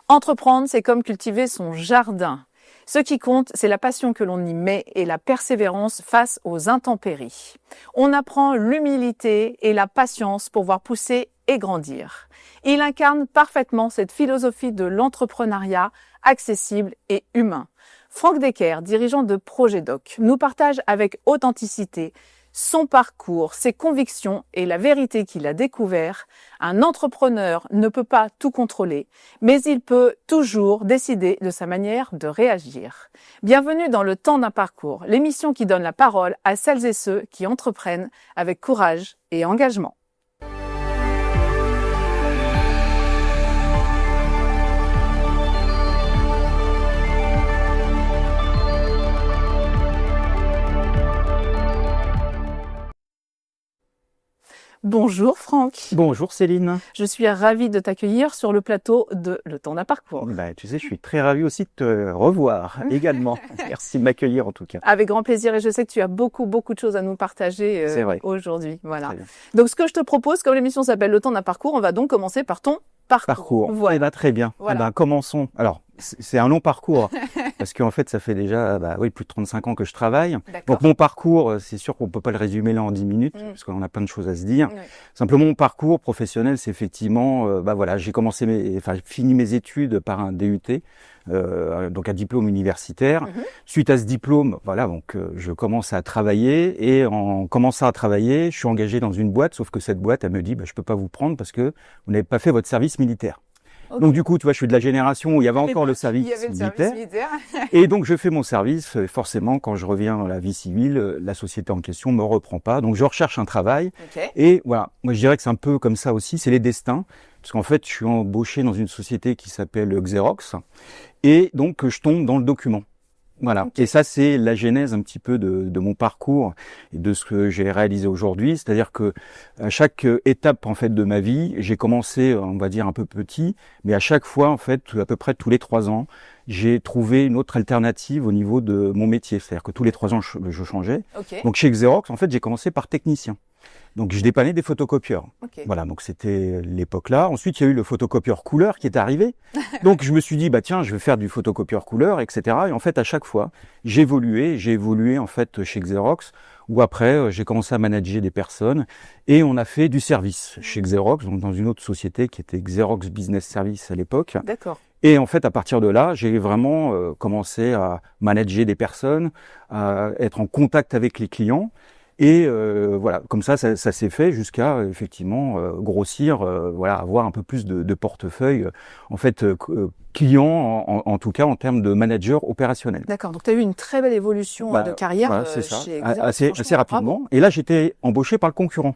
Entreprendre, c'est comme cultiver son jardin. Ce qui compte, c'est la passion que l'on y met et la persévérance face aux intempéries. On apprend l'humilité et la patience pour voir pousser et grandir. Il incarne parfaitement cette philosophie de l'entrepreneuriat accessible et humain. Franck Decker, dirigeant de ProjetDoc, nous partage avec authenticité son parcours, ses convictions et la vérité qu'il a découvert. Un entrepreneur ne peut pas tout contrôler, mais il peut toujours décider de sa manière de réagir. Bienvenue dans Le Temps d'un parcours, l'émission qui donne la parole à celles et ceux qui entreprennent avec courage et engagement. Bonjour Franck. Bonjour Céline. Je suis ravie de t'accueillir sur le plateau de Le Temps d'un parcours. Tu sais, je suis très ravi aussi de te revoir également. Merci de m'accueillir en tout cas. Avec grand plaisir et je sais que tu as beaucoup de choses à nous partager aujourd'hui. Voilà. Donc ce que je te propose, comme l'émission s'appelle Le Temps d'un parcours, on va donc commencer par ton parcours. Voilà. Eh ben, très bien. Voilà. Eh ben, commençons. Alors, c'est un long parcours parce qu'en fait, ça fait déjà plus de 35 ans que je travaille. Donc mon parcours, c'est sûr qu'on peut pas le résumer là en 10 minutes parce qu'on a plein de choses à se dire. Simplement, mon parcours professionnel, c'est effectivement, j'ai fini mes études par un DUT, donc un diplôme universitaire. Suite à ce diplôme, je commence à travailler et en commençant à travailler, je suis engagé dans une boîte, sauf que cette boîte, elle me dit, je peux pas vous prendre parce que vous n'avez pas fait votre service militaire. Okay. Donc du coup, tu vois, je suis de la génération où il y avait encore le service militaire. Et donc je fais mon service. Forcément, quand je reviens dans la vie civile, la société en question me reprend pas. Donc je recherche un travail. Okay. Et voilà, moi je dirais que c'est un peu comme ça aussi, c'est les destins. Parce qu'en fait, je suis embauché dans une société qui s'appelle Xerox. Et donc je tombe dans le document. Voilà. Okay. Et ça, c'est la genèse un petit peu de mon parcours et de ce que j'ai réalisé aujourd'hui. C'est-à-dire que à chaque étape, en fait, de ma vie, j'ai commencé, on va dire, un peu petit, mais à chaque fois, en fait, à peu près tous les 3 ans, j'ai trouvé une autre alternative au niveau de mon métier. C'est-à-dire que tous les 3 ans, je changeais. Okay. Donc, chez Xerox, en fait, j'ai commencé par technicien. Donc, je dépannais des photocopieurs. Okay. Voilà, donc c'était l'époque là. Ensuite, il y a eu le photocopieur couleur qui est arrivé. Donc, je me suis dit, tiens, je vais faire du photocopieur couleur, etc. Et en fait, à chaque fois, j'ai évolué en fait chez Xerox, où après, j'ai commencé à manager des personnes et on a fait du service chez Xerox, donc dans une autre société qui était Xerox Business Service à l'époque. D'accord. Et en fait, à partir de là, j'ai vraiment commencé à manager des personnes, à être en contact avec les clients. Et comme ça s'est fait jusqu'à effectivement grossir, avoir un peu plus de portefeuille, client en tout cas en termes de manager opérationnel. D'accord, donc tu as eu une très belle évolution de carrière chez Xerox, assez rapidement. Bravo. Et là, j'étais embauché par le concurrent.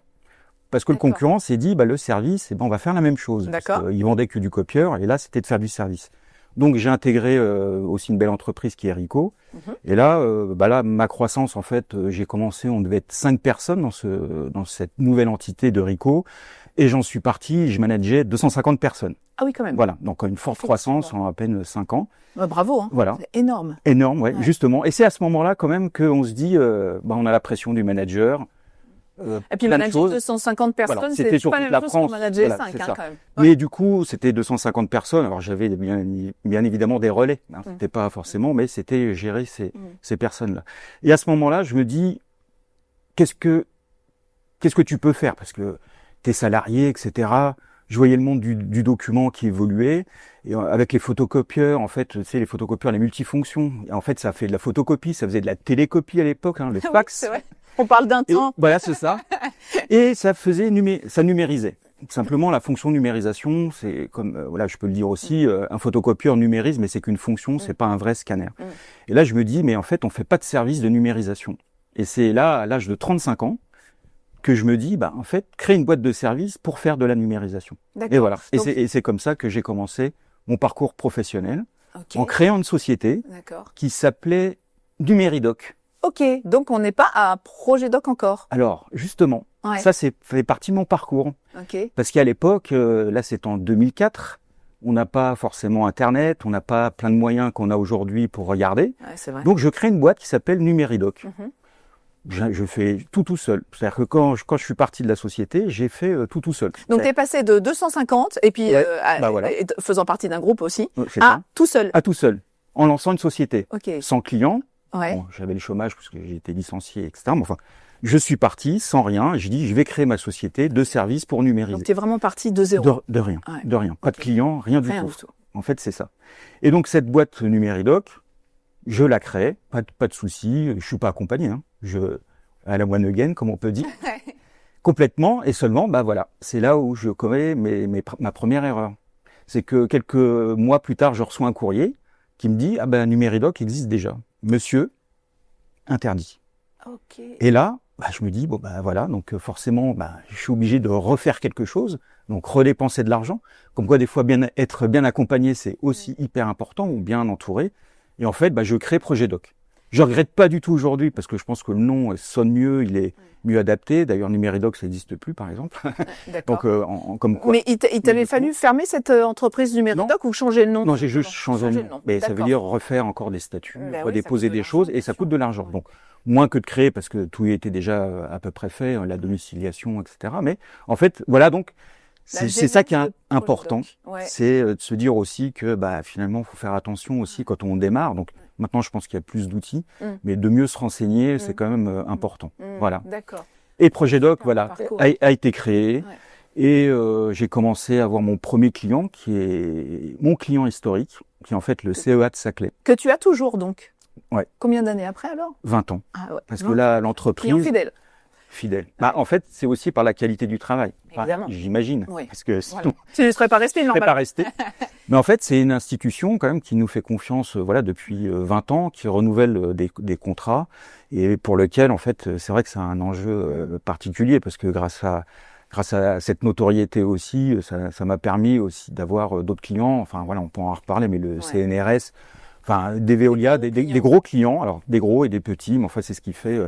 Parce que le concurrent s'est dit, le service, on va faire la même chose. D'accord. Il vendait que du copieur, et là, c'était de faire du service. Donc, j'ai intégré aussi une belle entreprise qui est Ricoh. Et là, ma croissance, en fait, j'ai commencé, on devait être 5 personnes dans cette nouvelle entité de Ricoh. Et j'en suis parti, je manageais 250 personnes. Ah oui, quand même. Voilà, donc une forte croissance en à peine 5 ans. Bravo, hein. Voilà. C'est énorme. Énorme, ouais, justement. Et c'est à ce moment-là, quand même, qu'on se dit, on a la pression du manager. Et puis manager 250 personnes, c'est pas la même chose que manager 5 quand même. Ouais. Mais du coup, c'était 250 personnes. Alors j'avais bien évidemment des relais. C'était pas forcément, mais c'était gérer ces personnes-là. Et à ce moment-là, je me dis, qu'est-ce que tu peux faire? Parce que t'es salarié, etc. Je voyais le monde du document qui évoluait. Et avec les photocopieurs, en fait, tu sais, les photocopieurs, les multifonctions. Et en fait, ça fait de la photocopie, ça faisait de la télécopie à l'époque, le fax. Oui, c'est vrai. On parle d'un temps. Et, voilà, c'est ça. Et ça ça numérisait. Simplement, la fonction numérisation, c'est comme, je peux le dire aussi, un photocopieur numérise, mais c'est qu'une fonction, c'est pas un vrai scanner. Et là, je me dis, mais en fait, on fait pas de service de numérisation. Et c'est là, à l'âge de 35 ans, que je me dis, en fait, créer une boîte de service pour faire de la numérisation. Et voilà. Donc, et c'est comme ça que j'ai commencé mon parcours professionnel, en créant une société qui s'appelait Numéridoc. Ok, donc on n'est pas à ProjetDoc encore. Alors, justement, ça fait partie de mon parcours. Parce qu'à l'époque, là c'est en 2004, on n'a pas forcément Internet, on n'a pas plein de moyens qu'on a aujourd'hui pour regarder. Ouais, c'est vrai. Donc je crée une boîte qui s'appelle Numéridoc. je fais tout seul. C'est-à-dire que quand je suis parti de la société, j'ai fait tout seul. Donc, tu es passé de 250 et puis voilà. faisant partie d'un groupe aussi à tout seul. À tout seul, en lançant une société, sans client. Ouais. Bon, j'avais le chômage parce que j'ai été licencié, etc. Mais enfin, je suis parti sans rien. J'ai dit, je vais créer ma société de services pour numériser. Donc, tu es vraiment parti de zéro. De rien, de rien. Pas de client, rien du tout. En fait, c'est ça. Et donc, cette boîte Numéridoc, je la crée, pas de souci. Je suis pas accompagné, hein. À la one again, comme on peut dire. Complètement. Et seulement, voilà. C'est là où je commets ma première erreur. C'est que quelques mois plus tard, je reçois un courrier qui me dit, Numéridoc existe déjà. Monsieur, interdit. Okay. Et là, je me dis, voilà, donc forcément, je suis obligé de refaire quelque chose, donc redépenser de l'argent. Comme quoi, des fois, être bien accompagné, c'est aussi hyper important, ou bien entouré. Et en fait, je crée Projet-Doc. Je regrette pas du tout aujourd'hui, parce que je pense que le nom sonne mieux, il est mieux adapté. D'ailleurs, Numéridoc, ça n'existe plus, par exemple. D'accord. Donc, comme quoi. Mais il t'avait fallu fermer cette entreprise Numéridoc ou changer le nom? Non, j'ai juste changé le nom. Mais ça veut dire refaire encore des statuts, redéposer des choses, et ça coûte de l'argent. Donc, moins que de créer, parce que tout était déjà à peu près fait, la domiciliation, etc. Mais en fait, voilà, donc, c'est ça qui est important. C'est de se dire aussi que finalement, il faut faire attention aussi quand on démarre. Donc, maintenant, je pense qu'il y a plus d'outils, mais de mieux se renseigner, c'est quand même important. Voilà. D'accord. Et Projet-Doc, a été créé. Et j'ai commencé à avoir mon premier client, qui est mon client historique, qui est en fait le CEA de Saclay. Que tu as toujours, donc? Ouais. Combien d'années après, alors? 20 ans. Ah ouais. Parce que là, l'entreprise... Client fidèle. Fidèle. En fait, c'est aussi par la qualité du travail. Évidemment. J'imagine. Oui. Parce que sinon, tu ne serais pas resté, normalement. pas resté. Mais en fait, c'est une institution quand même qui nous fait confiance, depuis 20 ans, qui renouvelle des contrats et pour lequel, en fait, c'est vrai que c'est un enjeu particulier parce que grâce à cette notoriété aussi, ça m'a permis aussi d'avoir d'autres clients. Enfin, voilà, on peut en reparler, mais le CNRS, des Veolia, des gros clients, alors des gros et des petits, mais enfin, c'est ce qui fait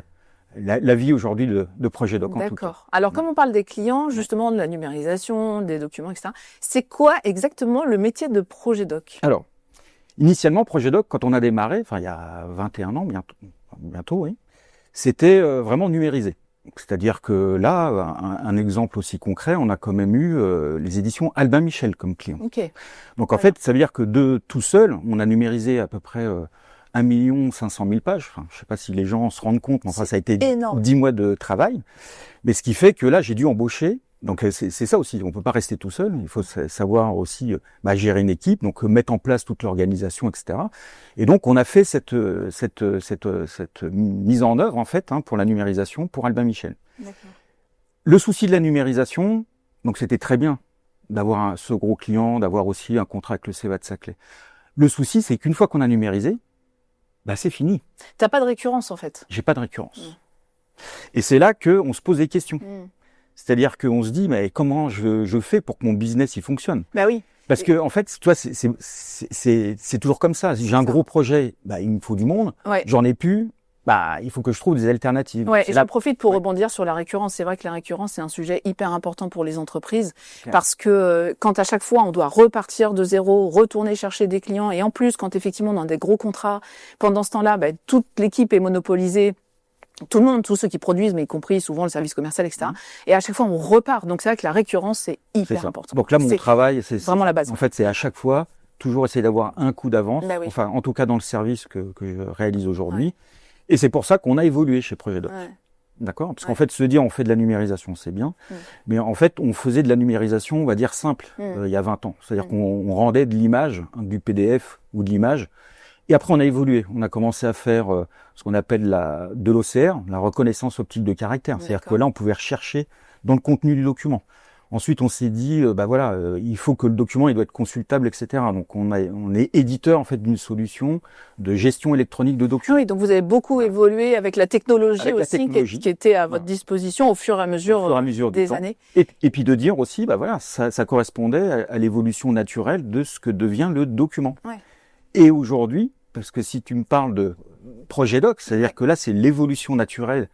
la vie aujourd'hui de Projet-Doc en tout cas. D'accord. Alors, comme on parle des clients, justement, de la numérisation, des documents, etc., c'est quoi exactement le métier de Projet-Doc? Alors, initialement, Projet-Doc, quand on a démarré, il y a 21 ans, bientôt, oui, c'était vraiment numérisé. C'est-à-dire que là, un exemple aussi concret, on a quand même eu les éditions Albin Michel comme client. Okay. Donc en fait, ça veut dire que de tout seul, on a numérisé à peu près 1 500 000 pages. Enfin, je sais pas si les gens se rendent compte, mais enfin, ça a été énorme. 10 mois de travail. Mais ce qui fait que là, j'ai dû embaucher. Donc c'est ça aussi, on peut pas rester tout seul. Il faut savoir aussi gérer une équipe, donc mettre en place toute l'organisation, etc. Et donc on a fait cette mise en œuvre en fait pour la numérisation pour Albin Michel. Le souci de la numérisation, donc c'était très bien d'avoir ce gros client, d'avoir aussi un contrat avec le CEA de Saclay. Le souci, c'est qu'une fois qu'on a numérisé, c'est fini. T'as pas de récurrence en fait. J'ai pas de récurrence. Et c'est là que on se pose des questions. C'est-à-dire qu'on se dit, mais comment je fais pour que mon business il fonctionne? Oui. Parce que en fait, toi, c'est toujours comme ça. Si j'ai un gros projet, il me faut du monde. Ouais. J'en ai plus. Il faut que je trouve des alternatives. Ouais, et j'en profite pour rebondir sur la récurrence. C'est vrai que la récurrence, c'est un sujet hyper important pour les entreprises parce que quand à chaque fois on doit repartir de zéro, retourner chercher des clients et en plus quand effectivement on a des gros contrats, pendant ce temps-là, toute l'équipe est monopolisée. Tout le monde, tous ceux qui produisent, mais y compris souvent le service commercial, etc. Et à chaque fois, on repart. Donc, c'est vrai que la récurrence, c'est hyper important. Donc là, mon travail, c'est vraiment la base. En fait, c'est à chaque fois, toujours essayer d'avoir un coup d'avance. Enfin, en tout cas, dans le service que je réalise aujourd'hui. Et c'est pour ça qu'on a évolué chez Projet-Doc. D'accord? Parce qu'en fait, se dire, on fait de la numérisation, c'est bien. Mais en fait, on faisait de la numérisation, on va dire, simple, il y a 20 ans. C'est-à-dire qu'on rendait de l'image, du PDF ou de l'image. Et après, on a évolué. On a commencé à faire ce qu'on appelle de l'OCR, la reconnaissance optique de caractère. C'est-à-dire que là, on pouvait rechercher dans le contenu du document. Ensuite, on s'est dit, il faut que le document, il doit être consultable, etc. Donc, on est éditeur en fait d'une solution de gestion électronique de documents. Oui, donc vous avez beaucoup évolué avec la technologie aussi qui était à votre disposition au fur et à mesure des années. Et puis de dire aussi, ça correspondait à l'évolution naturelle de ce que devient le document. Et aujourd'hui, parce que si tu me parles de Projet-Doc, c'est-à-dire que là, c'est l'évolution naturelle.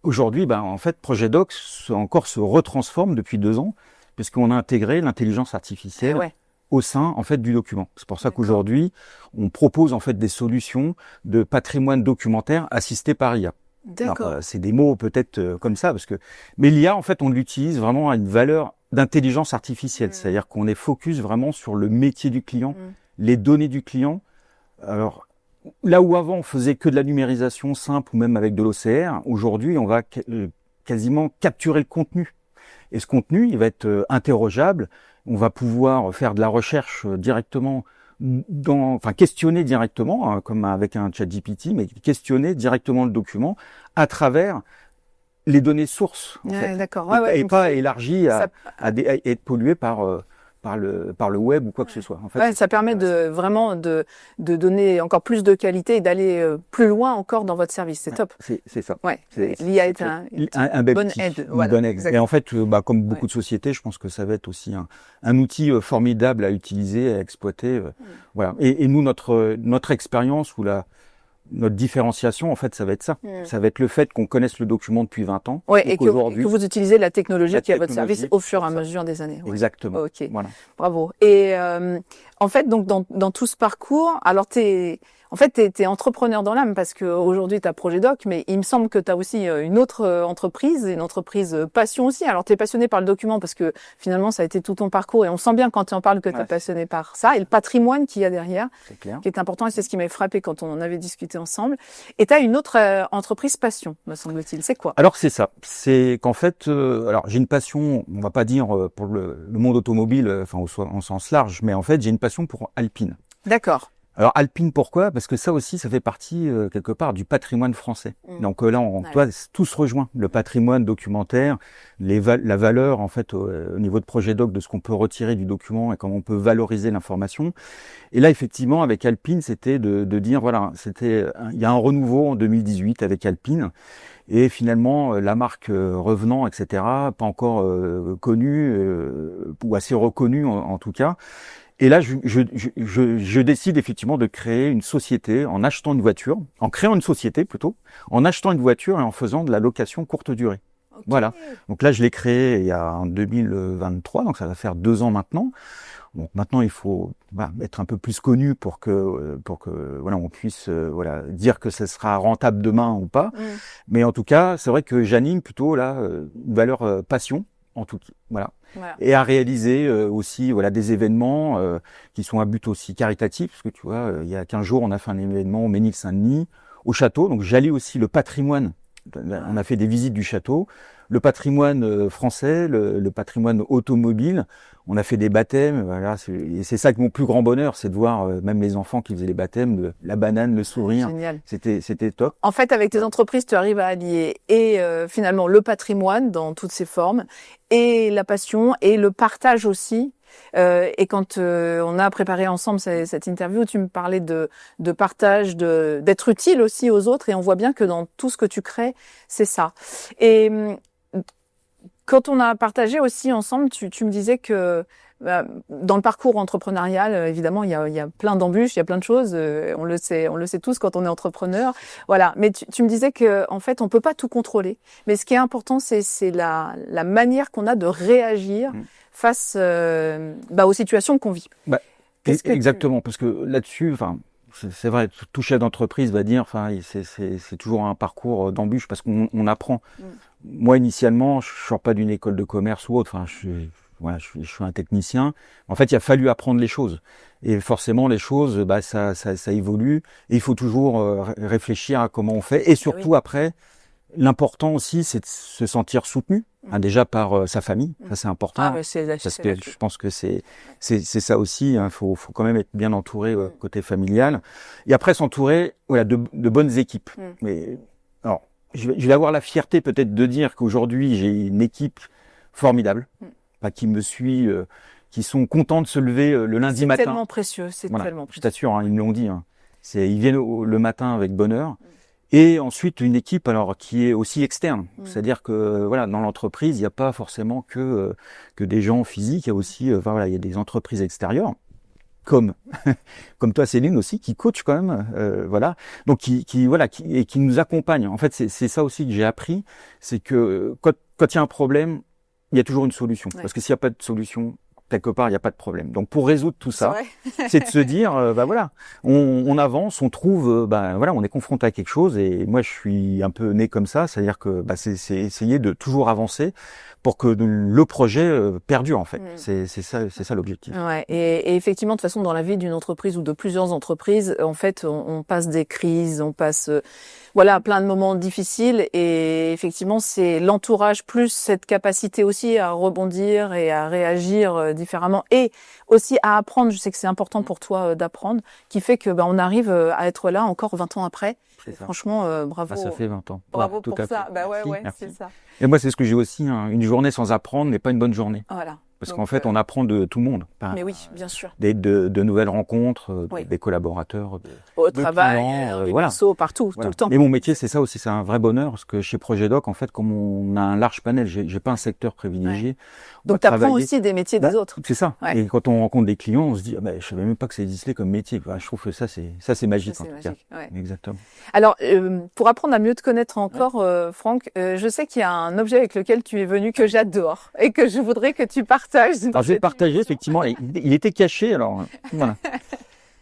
Aujourd'hui, en fait, Projet-Doc encore se retransforme depuis 2 ans, puisqu'on a intégré l'intelligence artificielle au sein, en fait, du document. C'est pour ça qu'aujourd'hui, on propose, en fait, des solutions de patrimoine documentaire assisté par IA. D'accord. C'est des mots peut-être comme ça, mais l'IA, en fait, on l'utilise vraiment à une valeur d'intelligence artificielle. C'est-à-dire qu'on est focus vraiment sur le métier du client, les données du client. Alors, là où avant, on faisait que de la numérisation simple ou même avec de l'OCR, aujourd'hui, on va quasiment capturer le contenu. Et ce contenu, il va être interrogeable. On va pouvoir faire de la recherche directement questionner directement, hein, comme avec un ChatGPT, mais questionner directement le document à travers les données sources. D'accord. Et pas élargi à être pollué par le web ou quoi que ce soit. En fait, ça permet vraiment de donner encore plus de qualité et d'aller plus loin encore dans votre service. C'est top. C'est ça. Ouais. L'IA est un bonne aide. Bonne aide. Et en fait, comme beaucoup de sociétés, je pense que ça va être aussi un outil formidable à utiliser, à exploiter. Voilà. Et nous, notre expérience ou notre différenciation, en fait, ça va être ça. Ça va être le fait qu'on connaisse le document depuis 20 ans. Ouais, et que vous utilisez la technologie qui est à votre service au fur et à mesure des années. Ouais. Exactement. Ok. Voilà. Bravo. Et en fait, donc dans tout ce parcours, alors t'es entrepreneur dans l'âme parce que aujourd'hui t'as Projet-Doc, mais il me semble que t'as aussi une autre entreprise, une entreprise passion aussi. Alors t'es passionné par le document parce que finalement ça a été tout ton parcours et on sent bien quand tu en parles que t'es passionné par ça et le patrimoine qu'il y a derrière, qui est important et c'est ce qui m'avait frappé quand on en avait discuté ensemble. Et t'as une autre entreprise passion, me semble-t-il. C'est quoi? Alors c'est ça. C'est qu'en fait, alors j'ai une passion, on va pas dire pour le monde automobile, au sens large, mais en fait j'ai une passion pour Alpine. D'accord. Alors Alpine, pourquoi? Parce que ça aussi, ça fait partie quelque part du patrimoine français. Donc là, tout se rejoint. Le patrimoine documentaire, la valeur en fait au niveau de Projet-Doc de ce qu'on peut retirer du document et comment on peut valoriser l'information. Et là, effectivement, avec Alpine, c'était de dire voilà, il y a un renouveau en 2018 avec Alpine. Et finalement, la marque revenant, etc., pas encore connue ou assez reconnue en tout cas. Et là, je décide effectivement de créer une société en achetant une voiture, en créant une société plutôt, en achetant une voiture et en faisant de la location courte durée. Okay. Voilà. Donc là, je l'ai créé en 2023, donc ça va faire 2 ans maintenant. Donc maintenant, il faut être un peu plus connu pour que voilà, on puisse dire que ça sera rentable demain ou pas. Mais en tout cas, c'est vrai que j'anime plutôt là une valeur passion en tout. Voilà. Et à réaliser aussi des événements qui sont à but aussi caritatif, parce que tu vois, il y a 15 jours, on a fait un événement au Ménil-Saint-Denis, au château, donc j'allie aussi le patrimoine, on a fait des visites du château, le patrimoine français, le patrimoine automobile, on a fait des baptêmes, voilà, et c'est ça que mon plus grand bonheur, c'est de voir même les enfants qui faisaient les baptêmes, la banane, le sourire. Génial. C'était top. En fait, avec tes entreprises, tu arrives à allier et finalement le patrimoine dans toutes ses formes, et la passion, et le partage aussi. Et quand on a préparé ensemble cette interview, tu me parlais de partage, d'être utile aussi aux autres, et on voit bien que dans tout ce que tu crées, c'est ça. Et quand on a partagé aussi ensemble, tu me disais que dans le parcours entrepreneurial, évidemment, il y a plein d'embûches, il y a plein de choses. On le sait tous quand on est entrepreneur. Voilà. Mais tu me disais que en fait, on peut pas tout contrôler. Mais ce qui est important, c'est la manière qu'on a de réagir face aux situations qu'on vit. Exactement, parce que là-dessus, c'est vrai, tout chef d'entreprise va dire, c'est toujours un parcours d'embûches parce qu'on apprend. Moi, initialement, je sors pas d'une école de commerce ou autre. Je suis un technicien. En fait, il a fallu apprendre les choses. Et forcément, les choses, ça évolue. Et il faut toujours réfléchir à comment on fait. Et surtout, après, l'important aussi, c'est de se sentir soutenu. Déjà par sa famille, ça c'est important. Parce que je pense que c'est ça aussi. Faut quand même être bien entouré côté familial. Et après s'entourer, de bonnes équipes. Mais alors, je vais avoir la fierté peut-être de dire qu'aujourd'hui j'ai une équipe formidable, qui me suit, qui sont contents de se lever le lundi matin. C'est tellement précieux, tellement précieux. Je t'assure, ils me l'ont dit. Ils viennent le matin avec bonheur. Et ensuite une équipe qui est aussi externe, c'est-à-dire que dans l'entreprise il n'y a pas forcément que des gens physiques, il y a aussi il y a des entreprises extérieures comme toi Céline aussi qui coach quand même donc qui nous accompagne. En fait c'est ça aussi que j'ai appris, c'est que quand il y a un problème il y a toujours une solution, parce que s'il n'y a pas de solution quelque part, il n'y a pas de problème. Donc, pour résoudre tout ça, c'est de se dire, voilà, on avance, on trouve, voilà, on est confronté à quelque chose. Et moi, je suis un peu né comme ça, c'est-à-dire que c'est essayer de toujours avancer pour que le projet perdure, en fait. C'est ça l'objectif. Ouais. Et effectivement, de toute façon, dans la vie d'une entreprise ou de plusieurs entreprises, en fait, on passe des crises, on passe, voilà, plein de moments difficiles. Et effectivement, c'est l'entourage plus cette capacité aussi à rebondir et à réagir différemment et aussi à apprendre. Je sais que c'est important pour toi d'apprendre, qui fait que on arrive à être là encore 20 ans après. Franchement, bravo. Ça fait 20 ans. Bravo pour ça. Merci. C'est ça. Et moi, c'est ce que j'ai aussi. Une journée sans apprendre n'est pas une bonne journée. Voilà. Parce qu'en fait, on apprend de tout le monde. Mais oui, bien sûr. De nouvelles rencontres, des collaborateurs, au travail, voilà. Partout, Voilà. tout le temps. Mais mon métier, c'est ça aussi, c'est un vrai bonheur, parce que chez Projet-Doc, en fait, comme on a un large panel, j'ai pas un secteur privilégié. Donc, tu apprends aussi des métiers des autres. C'est ça. Et quand on rencontre des clients, on se dit, je savais même pas que ça existait comme métier. Je trouve que ça, c'est magique, en tout cas. Exactement. Alors, pour apprendre à mieux te connaître encore, Franck, je sais qu'il y a un objet avec lequel tu es venu que j'adore et que je voudrais que tu partages. Alors, je vais le partager, effectivement. Il était caché, alors, voilà.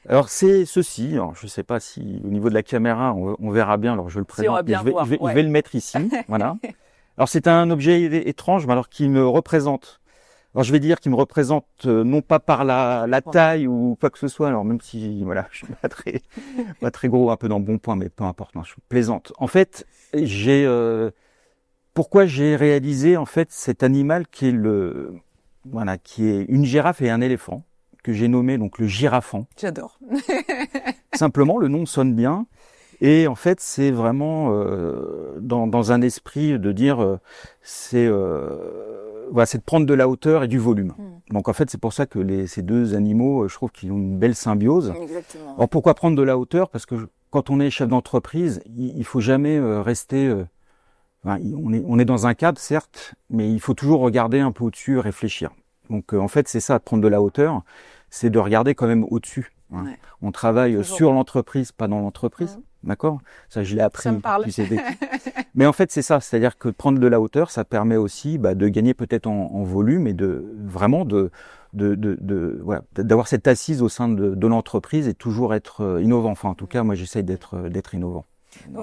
Alors, c'est ceci. Alors, je sais pas si, au niveau de la caméra, on verra bien. Alors, je le présente. Je vais le mettre ici. Voilà. Alors, c'est un objet étrange, mais alors qui me représente. Alors, je vais dire qu'il me représente non pas par la taille ou quoi que ce soit. Alors, même si, voilà, je suis pas très gros, un peu dans le bon point, mais peu importe. Non, je suis plaisante. En fait, pourquoi j'ai réalisé, en fait, cet animal qui est qui est une girafe et un éléphant, que j'ai nommé donc le girafant. J'adore. Simplement, le nom sonne bien. Et en fait, c'est vraiment dans un esprit de dire, c'est de prendre de la hauteur et du volume. Donc en fait, c'est pour ça que ces deux animaux, je trouve qu'ils ont une belle symbiose. Exactement. Alors pourquoi prendre de la hauteur? Parce que quand on est chef d'entreprise, il faut jamais rester... on est dans un cadre, certes, mais il faut toujours regarder un peu au-dessus, réfléchir. Donc en fait, c'est ça, de prendre de la hauteur, c'est de regarder quand même au-dessus. Ouais. On travaille sur l'entreprise, pas dans l'entreprise. D'accord? Ça, je l'ai appris. Ça me parle. Mais en fait, c'est ça. C'est-à-dire que prendre de la hauteur, ça permet aussi de gagner peut-être en volume et d'avoir cette assise au sein de l'entreprise et toujours être innovant. Enfin, en tout cas, moi, j'essaye d'être innovant.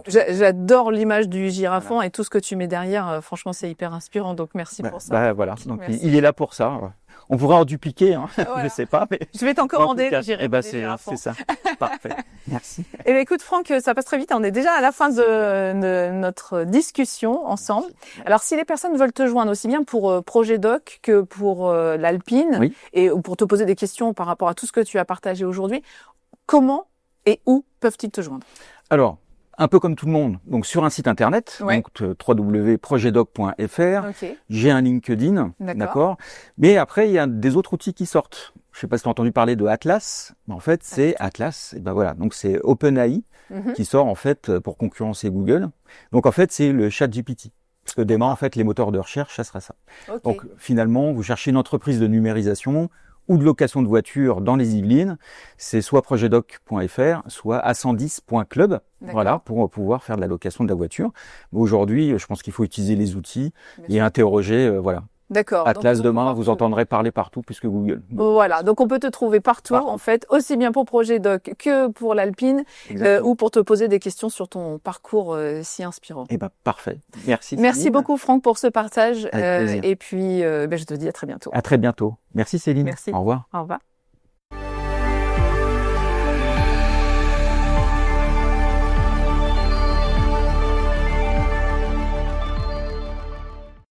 J'adore l'image du girafant et tout ce que tu mets derrière. Franchement, c'est hyper inspirant. Donc, merci pour ça. Voilà. Donc, il est là pour ça. On pourrait en dupliquer, je sais pas. Mais... Je vais t'en commander, j'irai. C'est ça. Parfait. Merci. Eh bien, écoute, Franck, ça passe très vite. On est déjà à la fin de notre discussion ensemble. Alors, si les personnes veulent te joindre aussi bien pour Projet-Doc que pour l'Alpine et pour te poser des questions par rapport à tout ce que tu as partagé aujourd'hui, comment et où peuvent-ils te joindre? Alors, un peu comme tout le monde, donc sur un site internet, donc www.projetdoc.fr. J'ai un LinkedIn, d'accord. Mais après, il y a des autres outils qui sortent. Je sais pas si tu as entendu parler de Atlas. Mais en fait, c'est Atlas. Et voilà, donc c'est OpenAI qui sort en fait pour concurrencer Google. Donc en fait, c'est le ChatGPT. Parce que demain, en fait, les moteurs de recherche, ça sera ça. Donc finalement, vous cherchez une entreprise de numérisation ou de location de voitures dans les Yvelines, c'est soit projetdoc.fr, soit a110.club, voilà, pour pouvoir faire de la location de la voiture. Mais aujourd'hui, je pense qu'il faut utiliser les outils et interroger, voilà. D'accord. Atlas, donc, demain, vous entendrez parler partout plus que Google. Voilà, donc on peut te trouver partout, en fait, aussi bien pour Projet-Doc que pour l'Alpine, ou pour te poser des questions sur ton parcours si inspirant. Eh ben, parfait. Merci. Merci beaucoup, Franck, pour ce partage. Et puis, je te dis à très bientôt. À très bientôt. Merci, Céline. Merci. Au revoir. Au revoir.